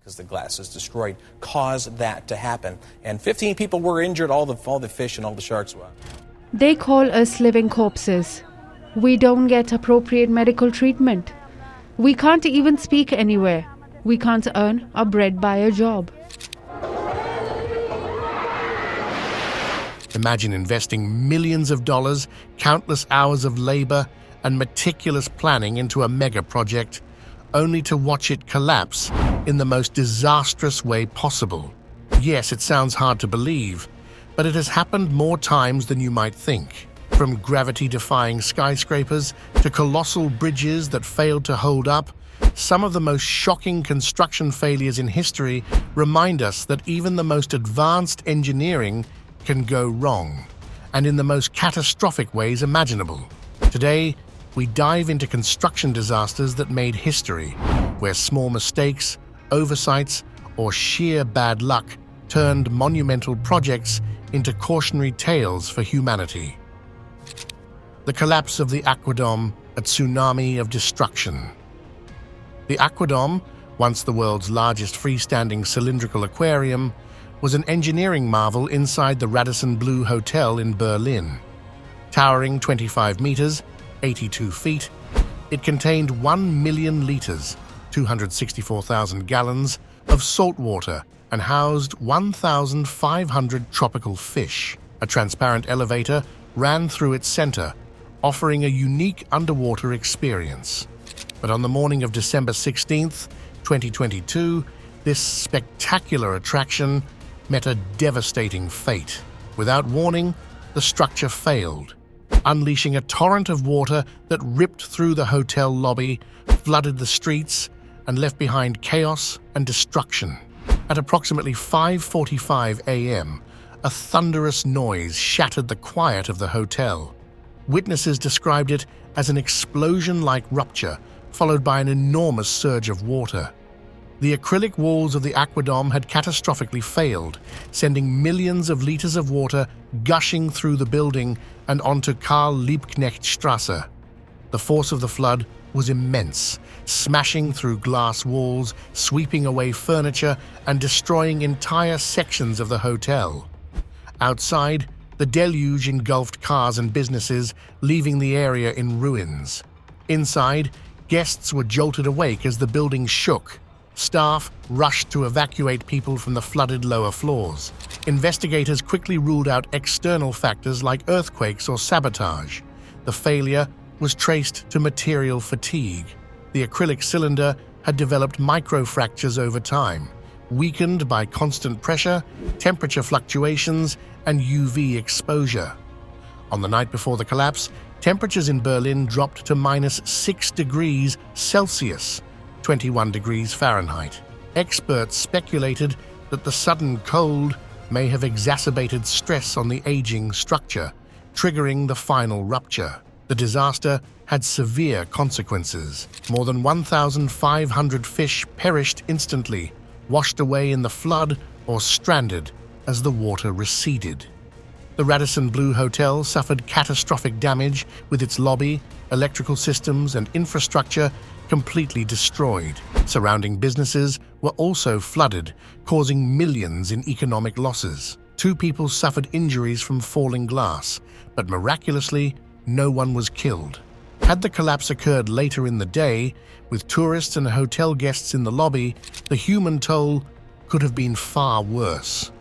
because the glass is destroyed, caused that to happen. And 15 people were injured, all the fish and all the sharks were. They call us living corpses. We don't get appropriate medical treatment. We can't even speak anywhere. We can't earn our bread by a job. Imagine investing millions of dollars, countless hours of labor, and meticulous planning into a mega project, only to watch it collapse in the most disastrous way possible. Yes, it sounds hard to believe, but it has happened more times than you might think. From gravity-defying skyscrapers to colossal bridges that failed to hold up, some of the most shocking construction failures in history remind us that even the most advanced engineering can go wrong, and in the most catastrophic ways imaginable. Today, we dive into construction disasters that made history, where small mistakes, oversights, or sheer bad luck turned monumental projects into cautionary tales for humanity. The collapse of the Aquadome, a tsunami of destruction. The Aquadome, once the world's largest freestanding cylindrical aquarium, was an engineering marvel inside the Radisson Blu Hotel in Berlin. Towering 25 meters, 82 feet, it contained 1 million liters, 264,000 gallons, of salt water and housed 1,500 tropical fish. A transparent elevator ran through its center, offering a unique underwater experience. But on the morning of December 16th, 2022, this spectacular attraction met a devastating fate. Without warning, the structure failed, unleashing a torrent of water that ripped through the hotel lobby, flooded the streets, and left behind chaos and destruction. At approximately 5:45 a.m., a thunderous noise shattered the quiet of the hotel. Witnesses described it as an explosion-like rupture, followed by an enormous surge of water. The acrylic walls of the Aquadome had catastrophically failed, sending millions of liters of water gushing through the building and onto Karl-Liebknecht-Straße. The force of the flood was immense, smashing through glass walls, sweeping away furniture, and destroying entire sections of the hotel. Outside, the deluge engulfed cars and businesses, leaving the area in ruins. Inside, guests were jolted awake as the building shook. Staff rushed to evacuate people from the flooded lower floors. Investigators quickly ruled out external factors like earthquakes or sabotage. The failure was traced to material fatigue. The acrylic cylinder had developed microfractures over time, weakened by constant pressure, temperature fluctuations, and UV exposure. On the night before the collapse, temperatures in Berlin dropped to -6 degrees Celsius, 21 degrees Fahrenheit. Experts speculated that the sudden cold may have exacerbated stress on the aging structure, triggering the final rupture. The disaster had severe consequences. More than 1,500 fish perished instantly, washed away in the flood or stranded as the water receded. The Radisson Blu Hotel suffered catastrophic damage, with its lobby, electrical systems, and infrastructure completely destroyed. Surrounding businesses were also flooded, causing millions in economic losses. 2 people suffered injuries from falling glass, but miraculously, no one was killed. Had the collapse occurred later in the day, with tourists and hotel guests in the lobby, the human toll could have been far worse.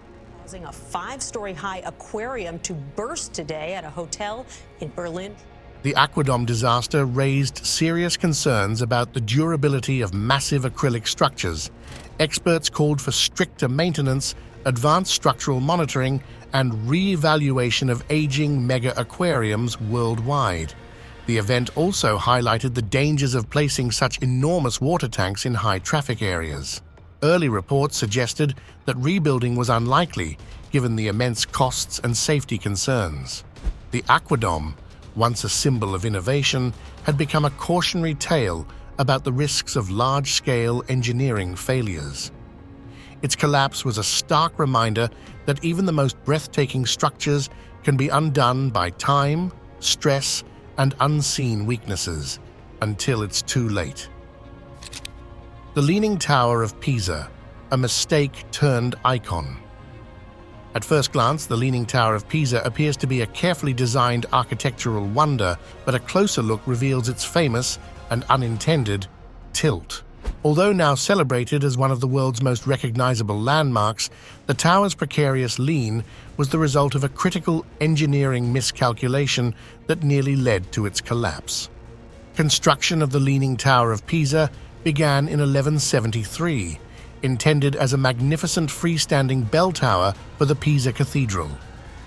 Causing a 5-story-high aquarium to burst today at a hotel in Berlin. The Aquadome disaster raised serious concerns about the durability of massive acrylic structures. Experts called for stricter maintenance, advanced structural monitoring, and re-evaluation of aging mega aquariums worldwide. The event also highlighted the dangers of placing such enormous water tanks in high-traffic areas. Early reports suggested that rebuilding was unlikely, given the immense costs and safety concerns. The Aquadome, once a symbol of innovation, had become a cautionary tale about the risks of large-scale engineering failures. Its collapse was a stark reminder that even the most breathtaking structures can be undone by time, stress, and unseen weaknesses, until it's too late. The Leaning Tower of Pisa, a mistake turned icon. At first glance, the Leaning Tower of Pisa appears to be a carefully designed architectural wonder, but a closer look reveals its famous and unintended tilt. Although now celebrated as one of the world's most recognizable landmarks, the tower's precarious lean was the result of a critical engineering miscalculation that nearly led to its collapse. Construction of the Leaning Tower of Pisa began in 1173, intended as a magnificent freestanding bell tower for the Pisa Cathedral.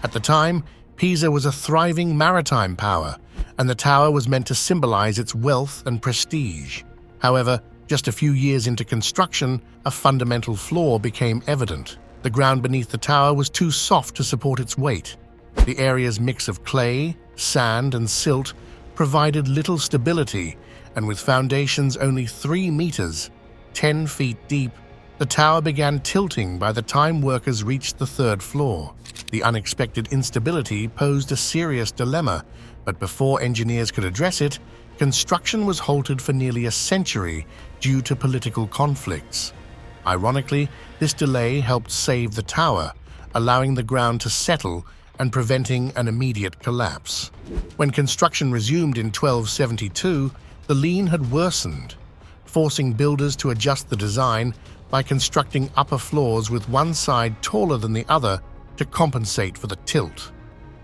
At the time, Pisa was a thriving maritime power, and the tower was meant to symbolize its wealth and prestige. However, just a few years into construction, a fundamental flaw became evident. The ground beneath the tower was too soft to support its weight. The area's mix of clay, sand, and silt provided little stability, and with foundations only 3 meters, 10 feet deep, the tower began tilting by the time workers reached the 3rd floor. The unexpected instability posed a serious dilemma, but before engineers could address it, construction was halted for nearly a century due to political conflicts. Ironically, this delay helped save the tower, allowing the ground to settle and preventing an immediate collapse. When construction resumed in 1272, the lean had worsened, forcing builders to adjust the design by constructing upper floors with one side taller than the other to compensate for the tilt.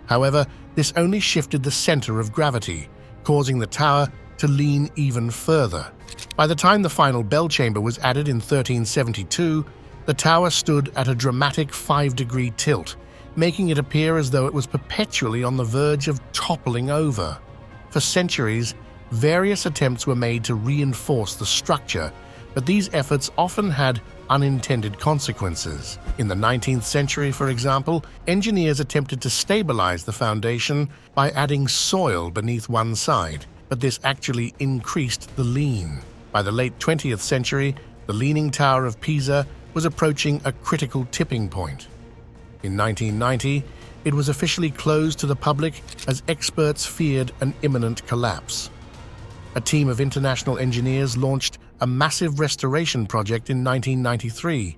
However, this only shifted the center of gravity, causing the tower to lean even further. By the time the final bell chamber was added in 1372, the tower stood at a dramatic 5-degree tilt, making it appear as though it was perpetually on the verge of toppling over. For centuries, various attempts were made to reinforce the structure, but these efforts often had unintended consequences. In the 19th century, for example, engineers attempted to stabilize the foundation by adding soil beneath one side, but this actually increased the lean. By the late 20th century, the Leaning Tower of Pisa was approaching a critical tipping point. In 1990, it was officially closed to the public as experts feared an imminent collapse. A team of international engineers launched a massive restoration project in 1993,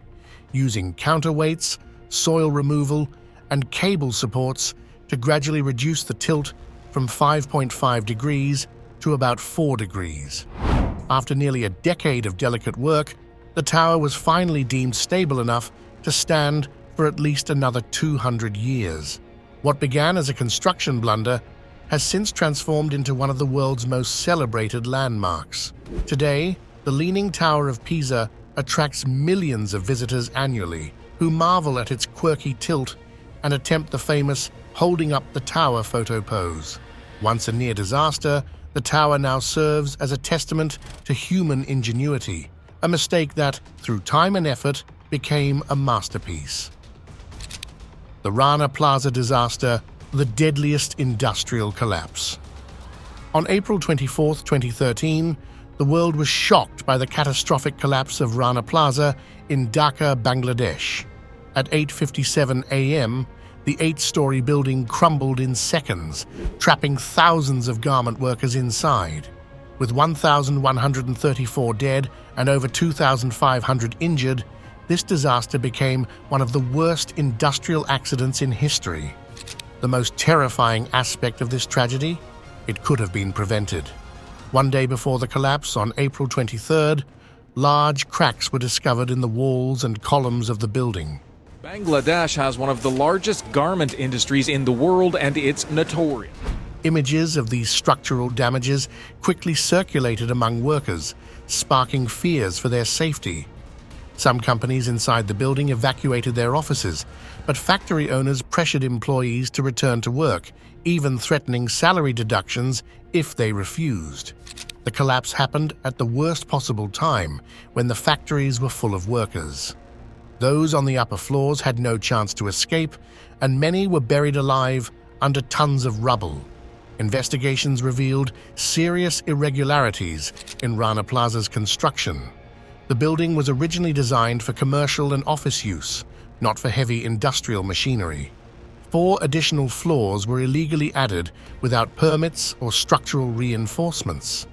using counterweights, soil removal, and cable supports to gradually reduce the tilt from 5.5 degrees to about 4 degrees. After nearly a decade of delicate work, the tower was finally deemed stable enough to stand for at least another 200 years. What began as a construction blunder has since transformed into one of the world's most celebrated landmarks. Today, the Leaning Tower of Pisa attracts millions of visitors annually who marvel at its quirky tilt and attempt the famous holding up the tower photo pose. Once a near disaster, the tower now serves as a testament to human ingenuity, a mistake that, through time and effort, became a masterpiece. The Rana Plaza disaster, the deadliest industrial collapse. On April 24, 2013, the world was shocked by the catastrophic collapse of Rana Plaza in Dhaka, Bangladesh. At 8:57 a.m., the 8-story building crumbled in seconds, trapping thousands of garment workers inside. With 1,134 dead and over 2,500 injured, this disaster became one of the worst industrial accidents in history. The most terrifying aspect of this tragedy? It could have been prevented. One day before the collapse, on April 23rd, large cracks were discovered in the walls and columns of the building. Bangladesh has one of the largest garment industries in the world, and it's notorious. Images of these structural damages quickly circulated among workers, sparking fears for their safety. Some companies inside the building evacuated their offices, but factory owners pressured employees to return to work, even threatening salary deductions if they refused. The collapse happened at the worst possible time, when the factories were full of workers. Those on the upper floors had no chance to escape, and many were buried alive under tons of rubble. Investigations revealed serious irregularities in Rana Plaza's construction. The building was originally designed for commercial and office use, not for heavy industrial machinery. 4 additional floors were illegally added without permits or structural reinforcements.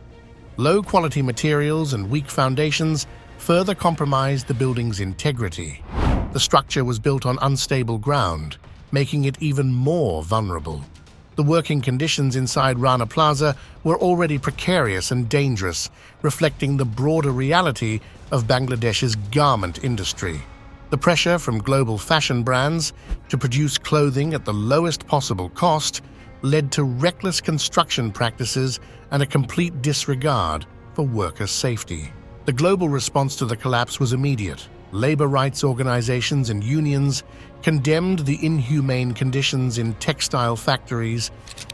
Low-quality materials and weak foundations further compromised the building's integrity. The structure was built on unstable ground, making it even more vulnerable. The working conditions inside Rana Plaza were already precarious and dangerous, reflecting the broader reality of Bangladesh's garment industry. The pressure from global fashion brands to produce clothing at the lowest possible cost led to reckless construction practices and a complete disregard for worker safety. The global response to the collapse was immediate. Labor rights organizations and unions condemned the inhumane conditions in textile factories,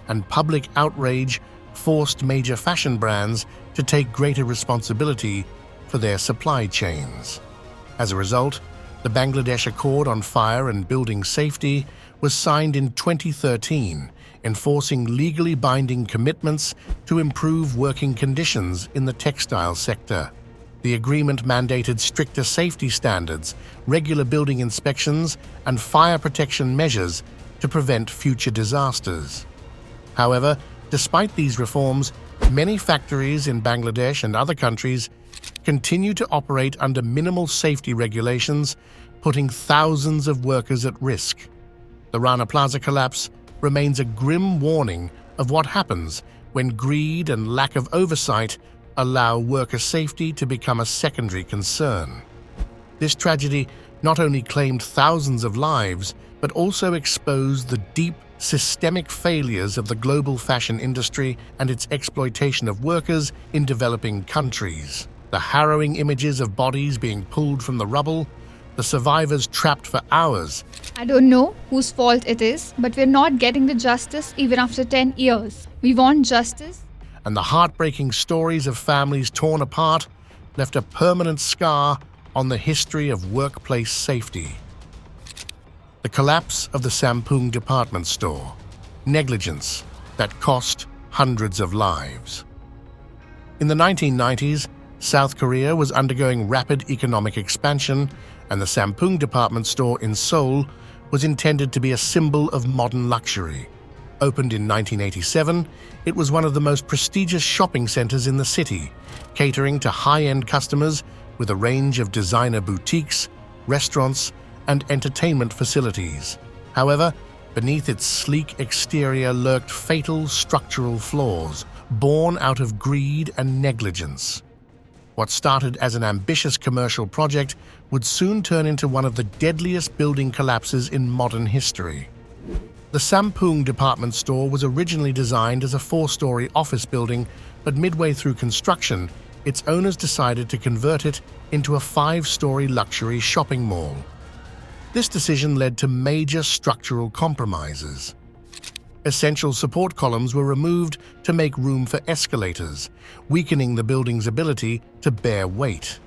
and public outrage forced major fashion brands to take greater responsibility for their supply chains. As a result, the Bangladesh Accord on Fire and Building Safety was signed in 2013, enforcing legally binding commitments to improve working conditions in the textile sector. The agreement mandated stricter safety standards, regular building inspections, and fire protection measures to prevent future disasters. However, despite these reforms, many factories in Bangladesh and other countries continue to operate under minimal safety regulations, putting thousands of workers at risk. The Rana Plaza collapse remains a grim warning of what happens when greed and lack of oversight allow worker safety to become a secondary concern. This tragedy not only claimed thousands of lives, but also exposed the deep systemic failures of the global fashion industry and its exploitation of workers in developing countries. The harrowing images of bodies being pulled from the rubble, the survivors trapped for hours. I don't know whose fault it is, but we're not getting the justice even after 10 years. We want justice. And the heartbreaking stories of families torn apart left a permanent scar on the history of workplace safety. The collapse of the Sampung department store. Negligence that cost hundreds of lives. In the 1990s, South Korea was undergoing rapid economic expansion, and the Sampung department store in Seoul was intended to be a symbol of modern luxury. Opened in 1987, it was one of the most prestigious shopping centers in the city, catering to high-end customers with a range of designer boutiques, restaurants, and entertainment facilities. However, beneath its sleek exterior lurked fatal structural flaws, born out of greed and negligence. What started as an ambitious commercial project would soon turn into one of the deadliest building collapses in modern history. The Sampung department store was originally designed as a 4-story office building, but midway through construction, its owners decided to convert it into a 5-story luxury shopping mall. This decision led to major structural compromises. Essential support columns were removed to make room for escalators, weakening the building's ability to bear weight.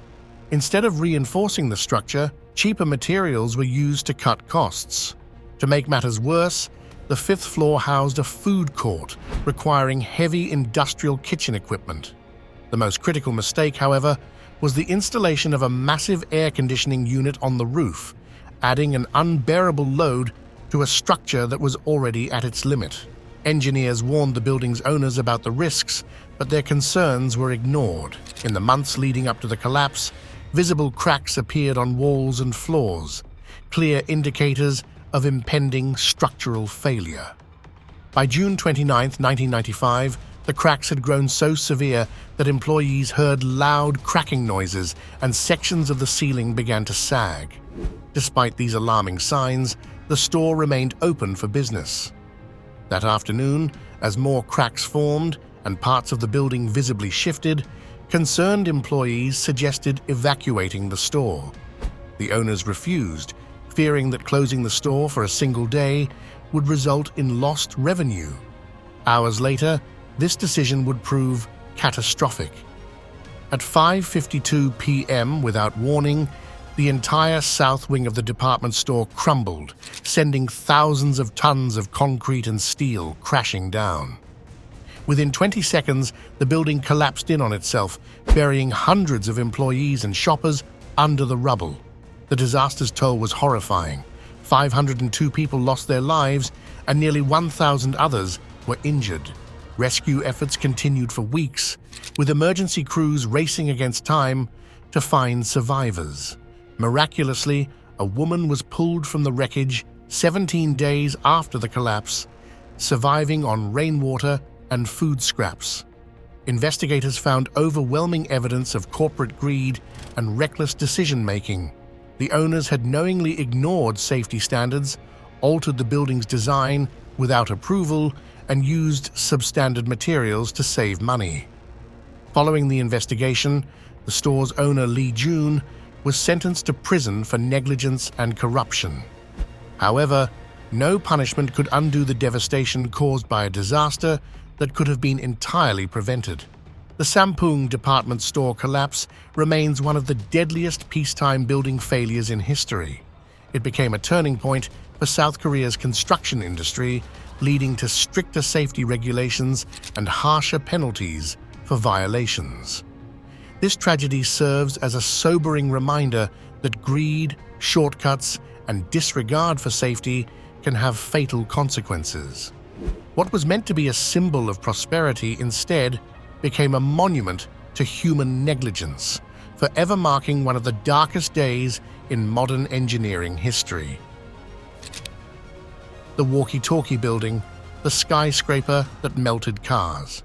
Instead of reinforcing the structure, cheaper materials were used to cut costs. To make matters worse, the 5th floor housed a food court, requiring heavy industrial kitchen equipment. The most critical mistake, however, was the installation of a massive air conditioning unit on the roof, adding an unbearable load to a structure that was already at its limit. Engineers warned the building's owners about the risks, but their concerns were ignored. In the months leading up to the collapse, visible cracks appeared on walls and floors, clear indicators of impending structural failure. By June 29, 1995, the cracks had grown so severe that employees heard loud cracking noises and sections of the ceiling began to sag. Despite these alarming signs, the store remained open for business. That afternoon, as more cracks formed and parts of the building visibly shifted, concerned employees suggested evacuating the store. The owners refused, fearing that closing the store for a single day would result in lost revenue. Hours later, this decision would prove catastrophic. At 5:52 p.m., without warning, the entire south wing of the department store crumbled, sending thousands of tons of concrete and steel crashing down. Within 20 seconds, the building collapsed in on itself, burying hundreds of employees and shoppers under the rubble. The disaster's toll was horrifying. 502 people lost their lives, and nearly 1,000 others were injured. Rescue efforts continued for weeks, with emergency crews racing against time, to find survivors. Miraculously, a woman was pulled from the wreckage 17 days after the collapse, surviving on rainwater and food scraps. Investigators found overwhelming evidence of corporate greed and reckless decision-making. The owners had knowingly ignored safety standards, altered the building's design without approval, and used substandard materials to save money. Following the investigation, the store's owner Lee Jun was sentenced to prison for negligence and corruption. However, no punishment could undo the devastation caused by a disaster that could have been entirely prevented. The Sampoong department store collapse remains one of the deadliest peacetime building failures in history. It became a turning point for South Korea's construction industry, leading to stricter safety regulations and harsher penalties for violations. This tragedy serves as a sobering reminder that greed, shortcuts, and disregard for safety can have fatal consequences. What was meant to be a symbol of prosperity instead became a monument to human negligence, forever marking one of the darkest days in modern engineering history. The walkie-talkie building, the skyscraper that melted cars.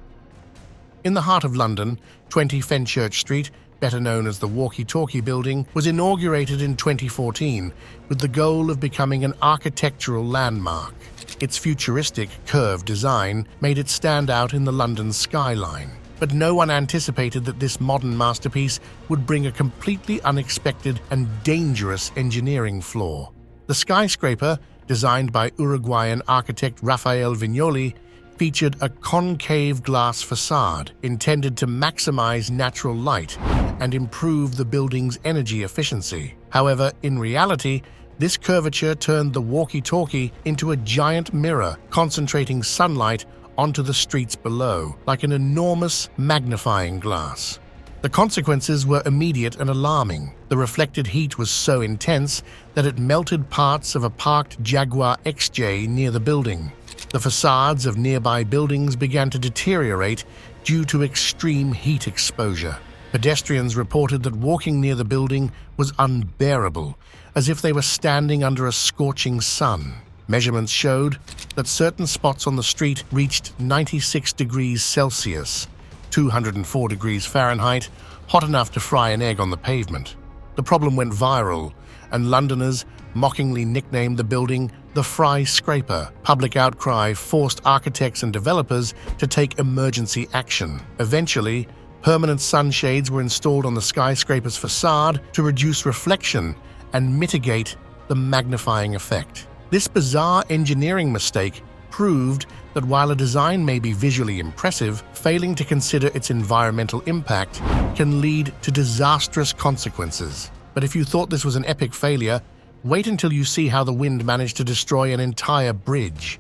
In the heart of London, 20 Fenchurch Street, better known as the Walkie-Talkie Building, was inaugurated in 2014 with the goal of becoming an architectural landmark. Its futuristic, curved design made it stand out in the London skyline. But no one anticipated that this modern masterpiece would bring a completely unexpected and dangerous engineering flaw. The skyscraper, designed by Uruguayan architect Rafael Viñoly, featured a concave glass facade intended to maximize natural light and improve the building's energy efficiency. However, in reality, this curvature turned the walkie-talkie into a giant mirror, concentrating sunlight onto the streets below, like an enormous magnifying glass. The consequences were immediate and alarming. The reflected heat was so intense that it melted parts of a parked Jaguar XJ near the building. The facades of nearby buildings began to deteriorate due to extreme heat exposure. Pedestrians reported that walking near the building was unbearable, as if they were standing under a scorching sun. Measurements showed that certain spots on the street reached 96 degrees Celsius, 204 degrees Fahrenheit, hot enough to fry an egg on the pavement. The problem went viral, and Londoners mockingly nicknamed the building the Fry Scraper. Public outcry forced architects and developers to take emergency action. Eventually, permanent sunshades were installed on the skyscraper's facade to reduce reflection and mitigate the magnifying effect. This bizarre engineering mistake proved that while a design may be visually impressive, failing to consider its environmental impact can lead to disastrous consequences. But if you thought this was an epic failure, wait until you see how the wind managed to destroy an entire bridge.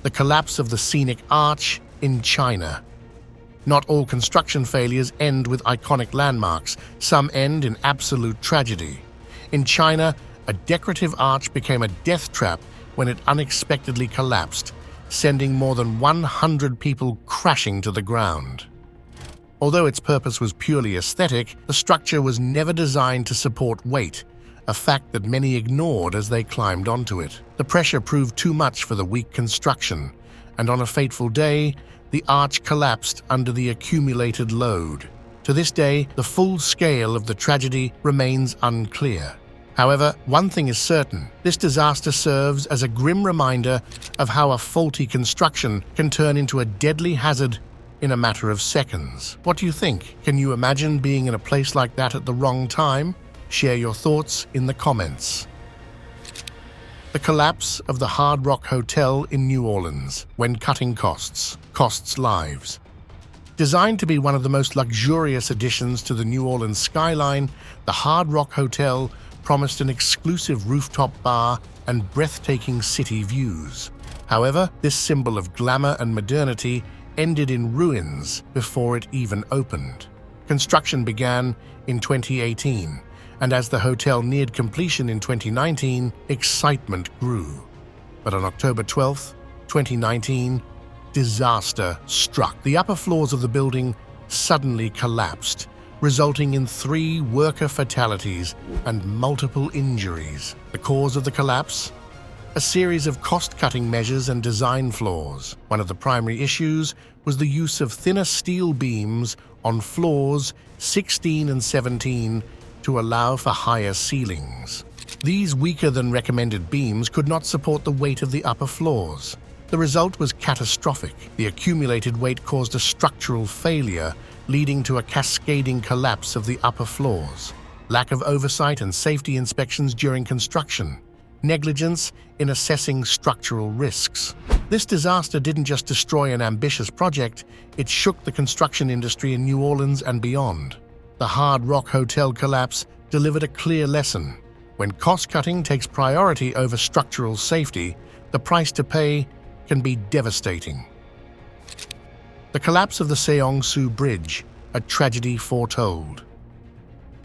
The collapse of the scenic arch in China. Not all construction failures end with iconic landmarks. Some end in absolute tragedy. In China, a decorative arch became a death trap when it unexpectedly collapsed, sending more than 100 people crashing to the ground. Although its purpose was purely aesthetic, the structure was never designed to support weight, a fact that many ignored as they climbed onto it. The pressure proved too much for the weak construction, and on a fateful day, the arch collapsed under the accumulated load. To this day, the full scale of the tragedy remains unclear. However, one thing is certain: this disaster serves as a grim reminder of how a faulty construction can turn into a deadly hazard in a matter of seconds. What do you think? Can you imagine being in a place like that at the wrong time? Share your thoughts in the comments. The collapse of the Hard Rock Hotel in New Orleans, when cutting costs lives. Designed to be one of the most luxurious additions to the New Orleans skyline, the Hard Rock Hotel promised an exclusive rooftop bar and breathtaking city views. However, this symbol of glamour and modernity ended in ruins before it even opened. Construction began in 2018, and as the hotel neared completion in 2019, excitement grew. But on October 12, 2019, disaster struck. The upper floors of the building suddenly collapsed, resulting in 3 worker fatalities and multiple injuries. The cause of the collapse? A series of cost-cutting measures and design flaws. One of the primary issues was the use of thinner steel beams on floors 16 and 17 to allow for higher ceilings. These weaker than recommended beams could not support the weight of the upper floors. The result was catastrophic. The accumulated weight caused a structural failure, leading to a cascading collapse of the upper floors. Lack of oversight and safety inspections during construction. Negligence in assessing structural risks. This disaster didn't just destroy an ambitious project, it shook the construction industry in New Orleans and beyond. The Hard Rock Hotel collapse delivered a clear lesson. When cost-cutting takes priority over structural safety, the price to pay can be devastating. The collapse of the Seong-Su Bridge, a tragedy foretold.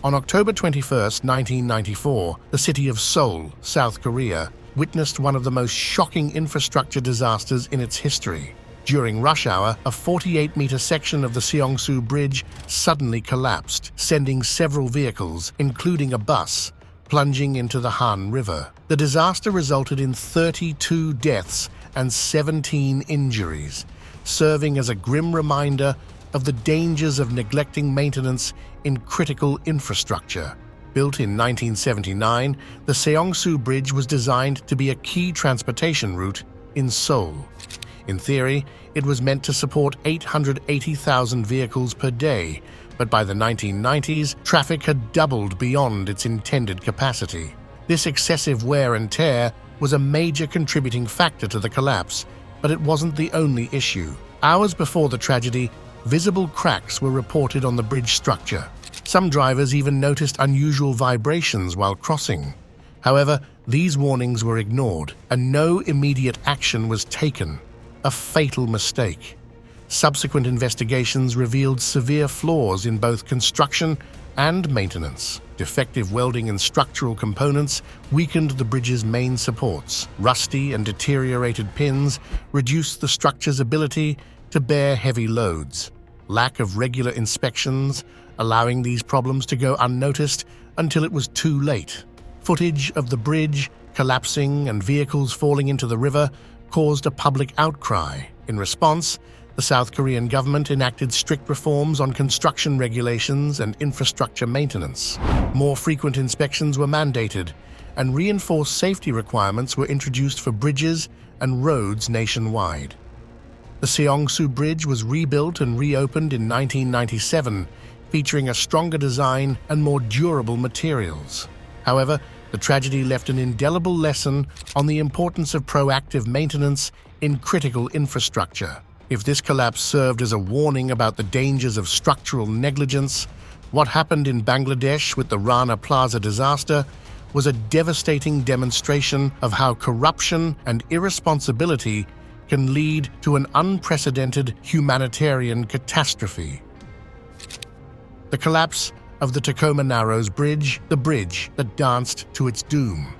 On October 21, 1994, the city of Seoul, South Korea, witnessed one of the most shocking infrastructure disasters in its history. During rush hour, a 48-meter section of the Seong-Su Bridge suddenly collapsed, sending several vehicles, including a bus, plunging into the Han River. The disaster resulted in 32 deaths and 17 injuries, serving as a grim reminder of the dangers of neglecting maintenance in critical infrastructure. Built in 1979, the Seong-Su Bridge was designed to be a key transportation route in Seoul. In theory, it was meant to support 880,000 vehicles per day, but by the 1990s, traffic had doubled beyond its intended capacity. This excessive wear and tear was a major contributing factor to the collapse, but it wasn't the only issue. Hours before the tragedy, visible cracks were reported on the bridge structure. Some drivers even noticed unusual vibrations while crossing. However, these warnings were ignored, and no immediate action was taken. A fatal mistake. Subsequent investigations revealed severe flaws in both construction and maintenance. Defective welding and structural components weakened the bridge's main supports. Rusty and deteriorated pins reduced the structure's ability to bear heavy loads. Lack of regular inspections, allowing these problems to go unnoticed until it was too late. Footage of the bridge collapsing and vehicles falling into the river caused a public outcry. In response, the South Korean government enacted strict reforms on construction regulations and infrastructure maintenance. More frequent inspections were mandated, and reinforced safety requirements were introduced for bridges and roads nationwide. The Seong-Su Bridge was rebuilt and reopened in 1997, featuring a stronger design and more durable materials. However, the tragedy left an indelible lesson on the importance of proactive maintenance in critical infrastructure. If this collapse served as a warning about the dangers of structural negligence, what happened in Bangladesh with the Rana Plaza disaster was a devastating demonstration of how corruption and irresponsibility can lead to an unprecedented humanitarian catastrophe. The collapse of the Tacoma Narrows Bridge, the bridge that danced to its doom.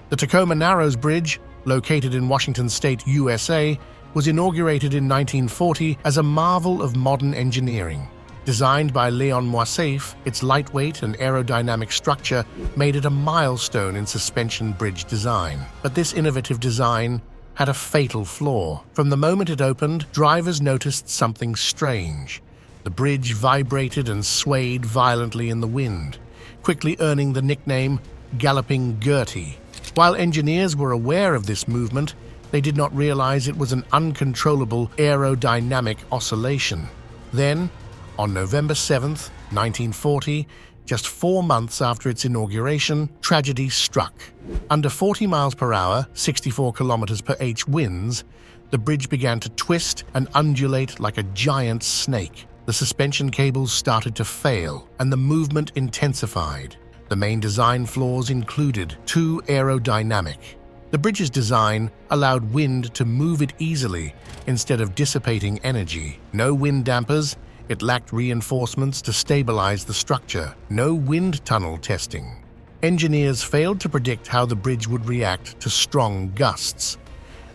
The Tacoma Narrows Bridge, located in Washington State, USA, was inaugurated in 1940 as a marvel of modern engineering. Designed by Leon Moisseiff, its lightweight and aerodynamic structure made it a milestone in suspension bridge design. But this innovative design had a fatal flaw. From the moment it opened, drivers noticed something strange. The bridge vibrated and swayed violently in the wind, quickly earning the nickname Galloping Gertie. While engineers were aware of this movement, they did not realize it was an uncontrollable aerodynamic oscillation. Then, on November 7, 1940, just 4 months after its inauguration, tragedy struck. Under 40 miles per hour, 64 kilometers per h winds, the bridge began to twist and undulate like a giant snake. The suspension cables started to fail, and the movement intensified. The main design flaws included too aerodynamic. The bridge's design allowed wind to move it easily instead of dissipating energy. No wind dampers, it lacked reinforcements to stabilize the structure. No wind tunnel testing. Engineers failed to predict how the bridge would react to strong gusts.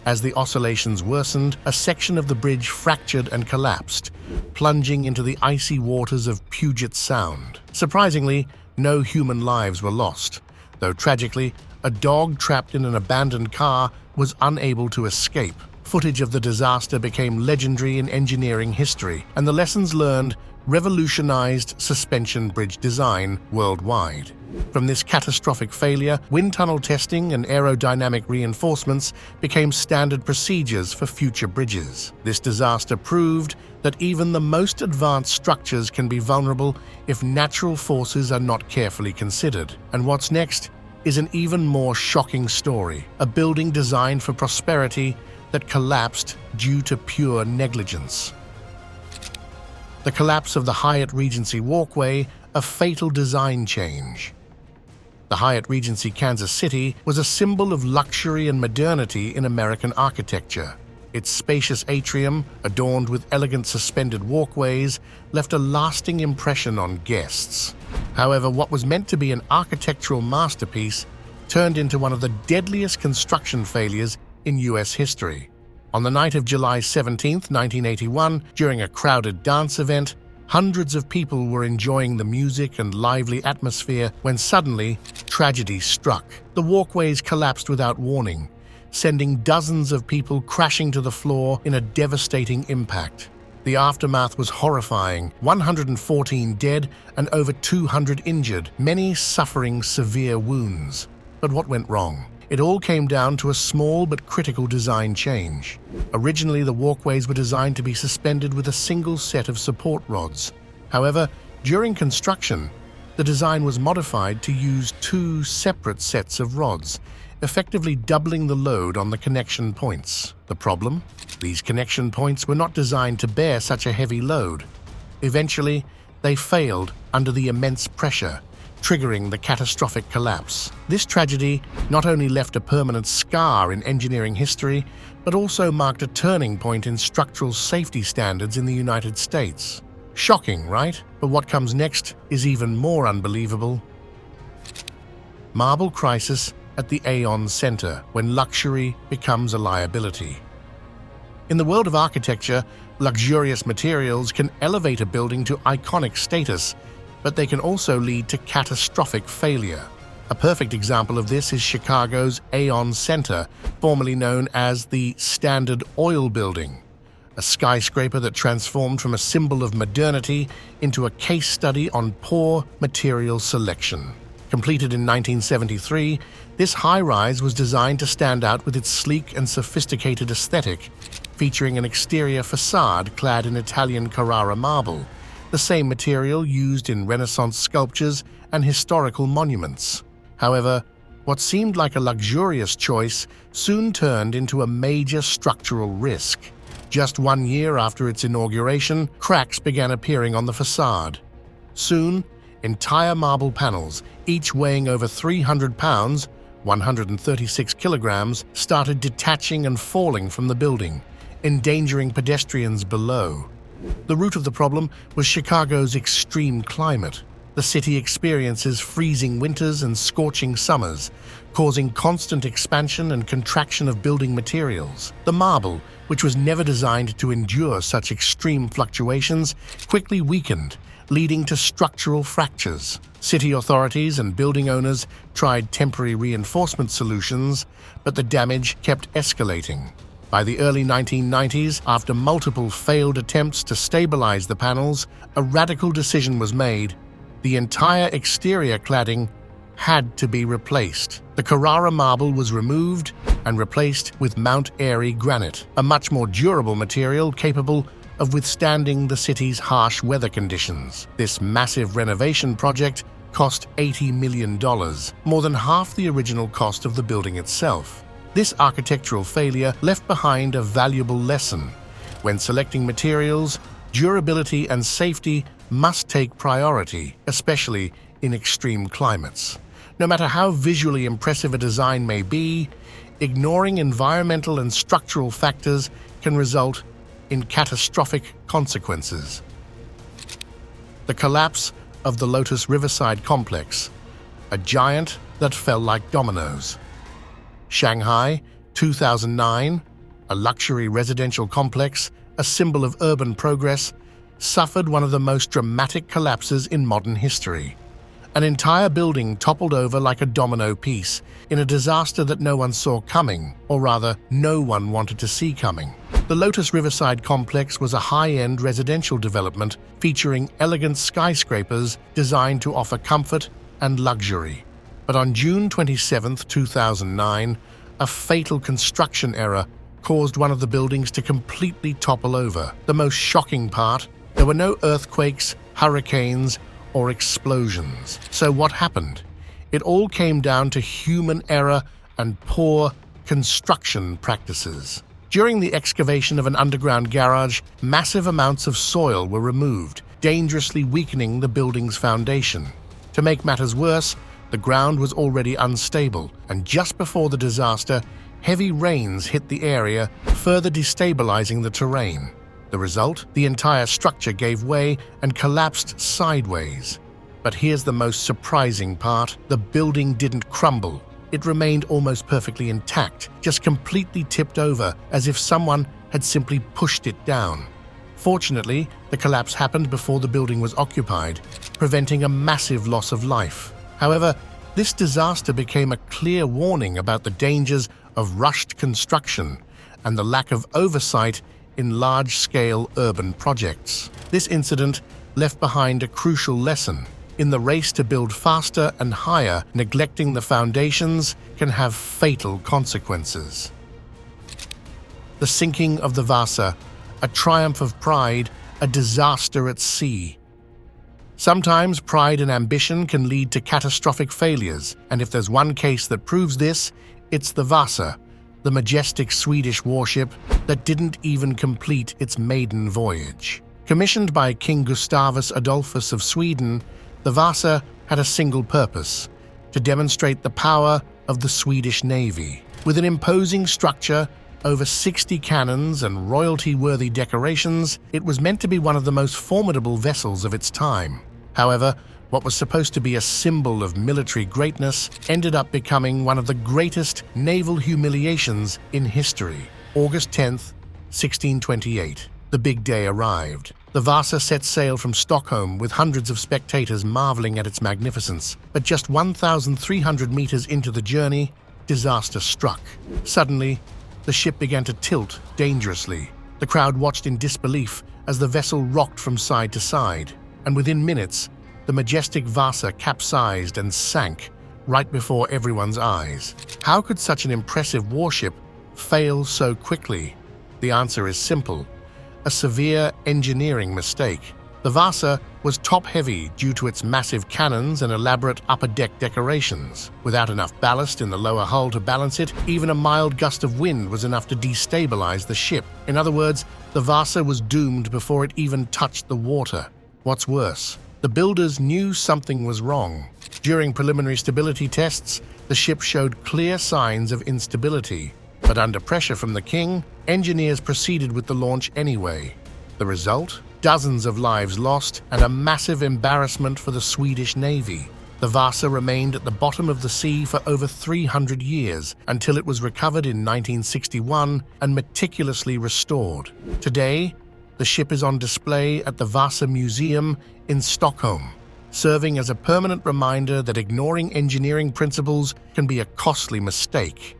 As the oscillations worsened, a section of the bridge fractured and collapsed, plunging into the icy waters of Puget Sound. Surprisingly, no human lives were lost, though tragically, a dog trapped in an abandoned car was unable to escape. Footage of the disaster became legendary in engineering history, and the lessons learned revolutionized suspension bridge design worldwide. From this catastrophic failure, wind tunnel testing and aerodynamic reinforcements became standard procedures for future bridges. This disaster proved that even the most advanced structures can be vulnerable if natural forces are not carefully considered. And what's next is an even more shocking story, a building designed for prosperity that collapsed due to pure negligence. The collapse of the Hyatt Regency Walkway, a fatal design change. The Hyatt Regency Kansas City was a symbol of luxury and modernity in American architecture. Its spacious atrium, adorned with elegant suspended walkways, left a lasting impression on guests. However, what was meant to be an architectural masterpiece turned into one of the deadliest construction failures in U.S. history. On the night of July 17, 1981, during a crowded dance event, hundreds of people were enjoying the music and lively atmosphere when suddenly, tragedy struck. The walkways collapsed without warning, sending dozens of people crashing to the floor in a devastating impact. The aftermath was horrifying, 114 dead and over 200 injured, many suffering severe wounds. But what went wrong? It all came down to a small but critical design change. Originally, the walkways were designed to be suspended with a single set of support rods. However, during construction, the design was modified to use two separate sets of rods, effectively doubling the load on the connection points. The problem? These connection points were not designed to bear such a heavy load. Eventually, they failed under the immense pressure, triggering the catastrophic collapse. This tragedy not only left a permanent scar in engineering history, but also marked a turning point in structural safety standards in the United States. Shocking, right? But what comes next is even more unbelievable. Marble crisis at the Aon Center, when luxury becomes a liability. In the world of architecture, luxurious materials can elevate a building to iconic status, but they can also lead to catastrophic failure. A perfect example of this is Chicago's Aon Center, formerly known as the Standard Oil Building, a skyscraper that transformed from a symbol of modernity into a case study on poor material selection. Completed in 1973, this high-rise was designed to stand out with its sleek and sophisticated aesthetic, featuring an exterior facade clad in Italian Carrara marble, the same material used in Renaissance sculptures and historical monuments. However, what seemed like a luxurious choice soon turned into a major structural risk. Just 1 year after its inauguration, cracks began appearing on the facade. Soon, entire marble panels, each weighing over 300 pounds, 136 kilograms, started detaching and falling from the building, endangering pedestrians below. The root of the problem was Chicago's extreme climate. The city experiences freezing winters and scorching summers, causing constant expansion and contraction of building materials. The marble, which was never designed to endure such extreme fluctuations, quickly weakened, leading to structural fractures. City authorities and building owners tried temporary reinforcement solutions, but the damage kept escalating. By the early 1990s, after multiple failed attempts to stabilize the panels, a radical decision was made. The entire exterior cladding had to be replaced. The Carrara marble was removed and replaced with Mount Airy granite, a much more durable material capable of withstanding the city's harsh weather conditions. This massive renovation project cost $80 million, more than half the original cost of the building itself. This architectural failure left behind a valuable lesson. When selecting materials, durability and safety must take priority, especially in extreme climates. No matter how visually impressive a design may be, ignoring environmental and structural factors can result in catastrophic consequences. The collapse of the Lotus Riverside complex, a giant that fell like dominoes. Shanghai, 2009, a luxury residential complex, a symbol of urban progress, suffered one of the most dramatic collapses in modern history. An entire building toppled over like a domino piece in a disaster that no one saw coming, or rather, no one wanted to see coming. The Lotus Riverside complex was a high-end residential development featuring elegant skyscrapers designed to offer comfort and luxury. But on June 27, 2009, a fatal construction error caused one of the buildings to completely topple over. The most shocking part, there were no earthquakes, hurricanes, or explosions. So what happened? It all came down to human error and poor construction practices. During the excavation of an underground garage, massive amounts of soil were removed, dangerously weakening the building's foundation. To make matters worse, the ground was already unstable, and just before the disaster, heavy rains hit the area, further destabilizing the terrain. The result? The entire structure gave way and collapsed sideways. But here's the most surprising part: the building didn't crumble. It remained almost perfectly intact, just completely tipped over, as if someone had simply pushed it down. Fortunately, the collapse happened before the building was occupied, preventing a massive loss of life. However, this disaster became a clear warning about the dangers of rushed construction and the lack of oversight in large-scale urban projects. This incident left behind a crucial lesson. In the race to build faster and higher, neglecting the foundations can have fatal consequences. The sinking of the Vasa, a triumph of pride, a disaster at sea. Sometimes pride and ambition can lead to catastrophic failures, and if there's one case that proves this, it's the Vasa, the majestic Swedish warship that didn't even complete its maiden voyage. Commissioned by King Gustavus Adolphus of Sweden, the Vasa had a single purpose: to demonstrate the power of the Swedish Navy. With an imposing structure, over 60 cannons and royalty-worthy decorations, it was meant to be one of the most formidable vessels of its time. However, what was supposed to be a symbol of military greatness ended up becoming one of the greatest naval humiliations in history. August 10th, 1628. The big day arrived. The Vasa set sail from Stockholm with hundreds of spectators marveling at its magnificence. But just 1,300 meters into the journey, disaster struck. Suddenly, the ship began to tilt dangerously. The crowd watched in disbelief as the vessel rocked from side to side, and within minutes, the majestic Vasa capsized and sank right before everyone's eyes. How could such an impressive warship fail so quickly? The answer is simple: a severe engineering mistake. The Vasa was top-heavy due to its massive cannons and elaborate upper-deck decorations. Without enough ballast in the lower hull to balance it, even a mild gust of wind was enough to destabilize the ship. In other words, the Vasa was doomed before it even touched the water. What's worse, the builders knew something was wrong. During preliminary stability tests, the ship showed clear signs of instability. But under pressure from the king, engineers proceeded with the launch anyway. The result? Dozens of lives lost and a massive embarrassment for the Swedish Navy. The Vasa remained at the bottom of the sea for over 300 years until it was recovered in 1961 and meticulously restored. Today, the ship is on display at the Vasa Museum in Stockholm, serving as a permanent reminder that ignoring engineering principles can be a costly mistake.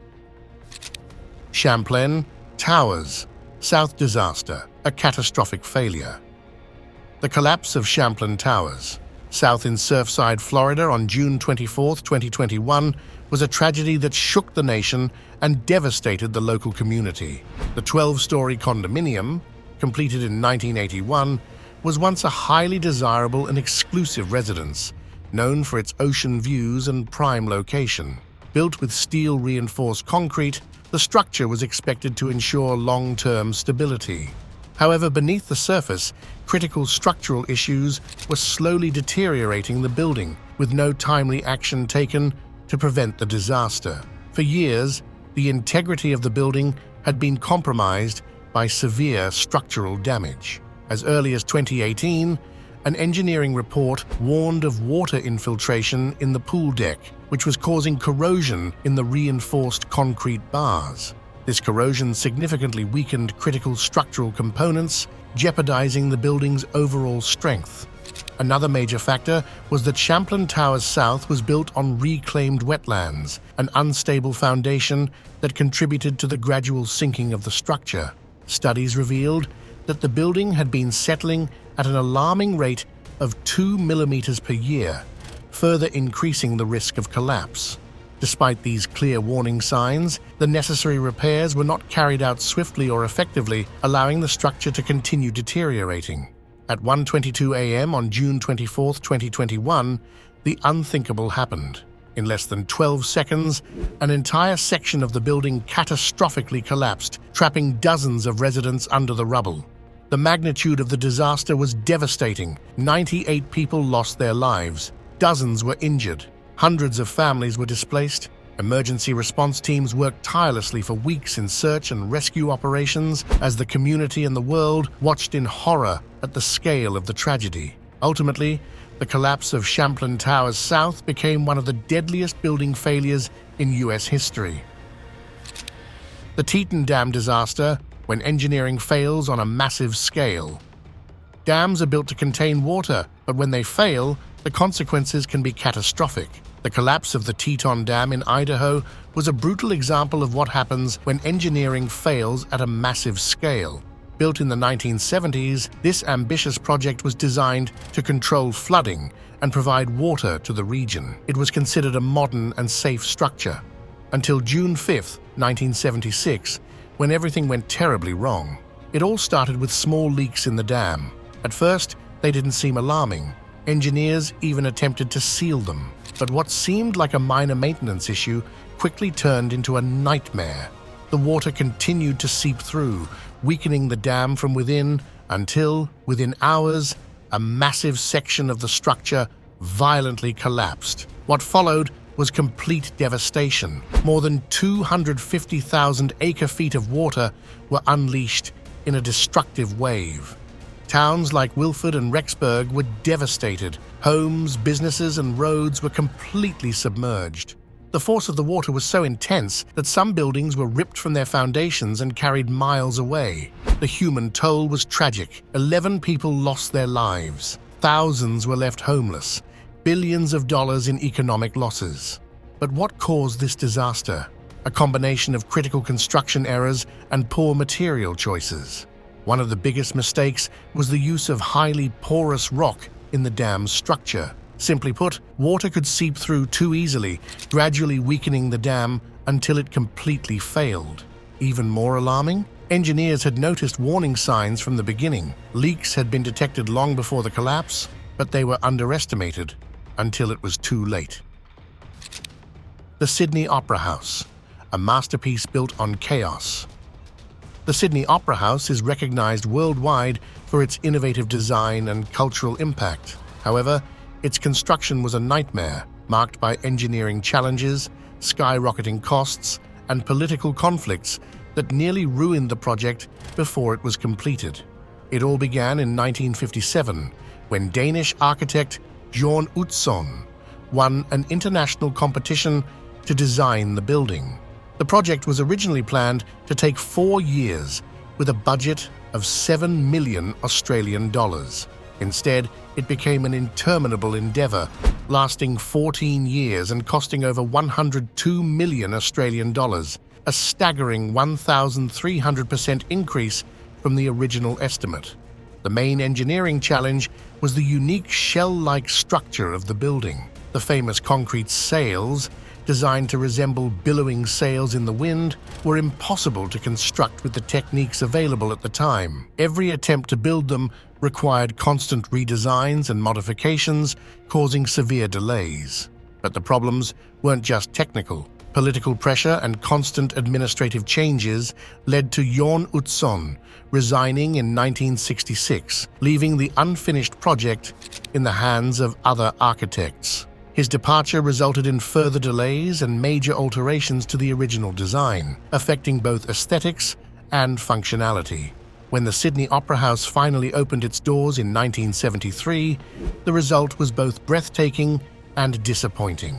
Champlain Towers, South disaster, a catastrophic failure. The collapse of Champlain Towers, south in Surfside, Florida on June 24, 2021, was a tragedy that shook the nation and devastated the local community. The 12-story condominium, completed in 1981, was once a highly desirable and exclusive residence, known for its ocean views and prime location. Built with steel-reinforced concrete, the structure was expected to ensure long-term stability. However, beneath the surface, critical structural issues were slowly deteriorating the building, with no timely action taken to prevent the disaster. For years, the integrity of the building had been compromised by severe structural damage. As early as 2018, an engineering report warned of water infiltration in the pool deck, which was causing corrosion in the reinforced concrete bars. This corrosion significantly weakened critical structural components, jeopardizing the building's overall strength. Another major factor was that Champlain Towers South was built on reclaimed wetlands, an unstable foundation that contributed to the gradual sinking of the structure. Studies revealed that the building had been settling at an alarming rate of 2 millimeters per year, further increasing the risk of collapse. Despite these clear warning signs, the necessary repairs were not carried out swiftly or effectively, allowing the structure to continue deteriorating. At 1:22 a.m. on June 24, 2021, the unthinkable happened. In less than 12 seconds, an entire section of the building catastrophically collapsed, trapping dozens of residents under the rubble. The magnitude of the disaster was devastating. 98 people lost their lives. Dozens were injured. Hundreds of families were displaced. Emergency response teams worked tirelessly for weeks in search and rescue operations as the community and the world watched in horror at the scale of the tragedy. Ultimately, the collapse of Champlain Towers South became one of the deadliest building failures in U.S. history. The Teton Dam disaster, when engineering fails on a massive scale. Dams are built to contain water, but when they fail, the consequences can be catastrophic. The collapse of the Teton Dam in Idaho was a brutal example of what happens when engineering fails at a massive scale. Built in the 1970s, this ambitious project was designed to control flooding and provide water to the region. It was considered a modern and safe structure, until June 5, 1976, when everything went terribly wrong. It all started with small leaks in the dam. At first, they didn't seem alarming. Engineers even attempted to seal them. But what seemed like a minor maintenance issue quickly turned into a nightmare. The water continued to seep through, weakening the dam from within until, within hours, a massive section of the structure violently collapsed. What followed was complete devastation. More than 250,000 acre-feet of water were unleashed in a destructive wave. Towns like Wilford and Rexburg were devastated. Homes, businesses, and roads were completely submerged. The force of the water was so intense that some buildings were ripped from their foundations and carried miles away. The human toll was tragic. 11 people lost their lives. Thousands were left homeless. Billions of dollars in economic losses. But what caused this disaster? A combination of critical construction errors and poor material choices. One of the biggest mistakes was the use of highly porous rock in the dam's structure. Simply put, water could seep through too easily, gradually weakening the dam until it completely failed. Even more alarming, engineers had noticed warning signs from the beginning. Leaks had been detected long before the collapse, but they were underestimated until it was too late. The Sydney Opera House, a masterpiece built on chaos. The Sydney Opera House is recognized worldwide for its innovative design and cultural impact. However, its construction was a nightmare, marked by engineering challenges, skyrocketing costs, and political conflicts that nearly ruined the project before it was completed. It all began in 1957, when Danish architect Jørn Utzon won an international competition to design the building. The project was originally planned to take 4 years, with a budget of $7 million Australian dollars. Instead, it became an interminable endeavour, lasting 14 years and costing over 102 million Australian dollars, a staggering 1,300% increase from the original estimate. The main engineering challenge was the unique shell-like structure of the building. The famous concrete sails, designed to resemble billowing sails in the wind, were impossible to construct with the techniques available at the time. Every attempt to build them required constant redesigns and modifications, causing severe delays. But the problems weren't just technical. Political pressure and constant administrative changes led to Jørn Utzon resigning in 1966, leaving the unfinished project in the hands of other architects. His departure resulted in further delays and major alterations to the original design, affecting both aesthetics and functionality. When the Sydney Opera House finally opened its doors in 1973, the result was both breathtaking and disappointing.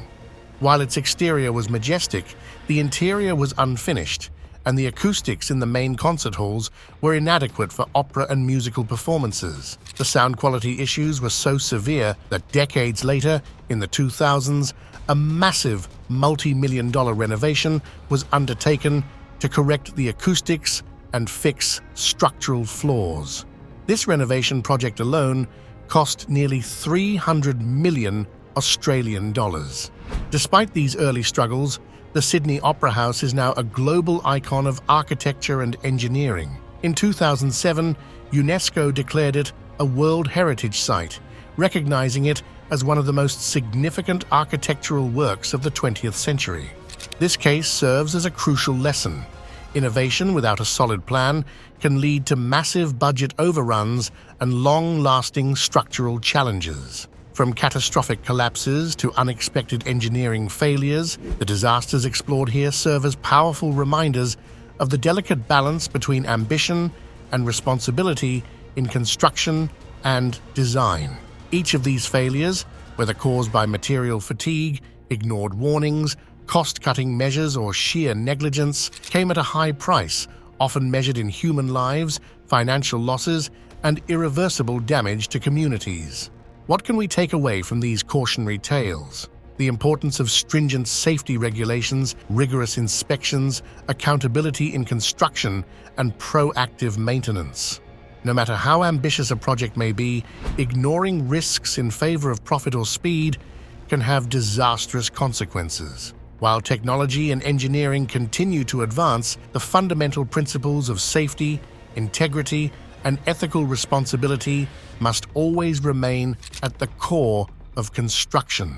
While its exterior was majestic, the interior was unfinished, and the acoustics in the main concert halls were inadequate for opera and musical performances. The sound quality issues were so severe that decades later, in the 2000s, a massive multi-million-dollar renovation was undertaken to correct the acoustics and fix structural flaws. This renovation project alone cost nearly 300 million Australian dollars. Despite these early struggles, the Sydney Opera House is now a global icon of architecture and engineering. In 2007, UNESCO declared it a World Heritage Site, recognizing it as one of the most significant architectural works of the 20th century. This case serves as a crucial lesson. Innovation without a solid plan can lead to massive budget overruns and long-lasting structural challenges. From catastrophic collapses to unexpected engineering failures, the disasters explored here serve as powerful reminders of the delicate balance between ambition and responsibility in construction and design. Each of these failures, whether caused by material fatigue, ignored warnings, cost-cutting measures, or sheer negligence, came at a high price, often measured in human lives, financial losses, and irreversible damage to communities. What can we take away from these cautionary tales? The importance of stringent safety regulations, rigorous inspections, accountability in construction, and proactive maintenance. No matter how ambitious a project may be, ignoring risks in favor of profit or speed can have disastrous consequences. While technology and engineering continue to advance, the fundamental principles of safety, integrity, and ethical responsibility must always remain at the core of construction.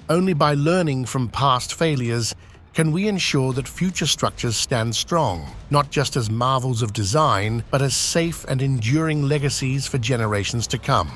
Only by learning from past failures can we ensure that future structures stand strong, not just as marvels of design, but as safe and enduring legacies for generations to come.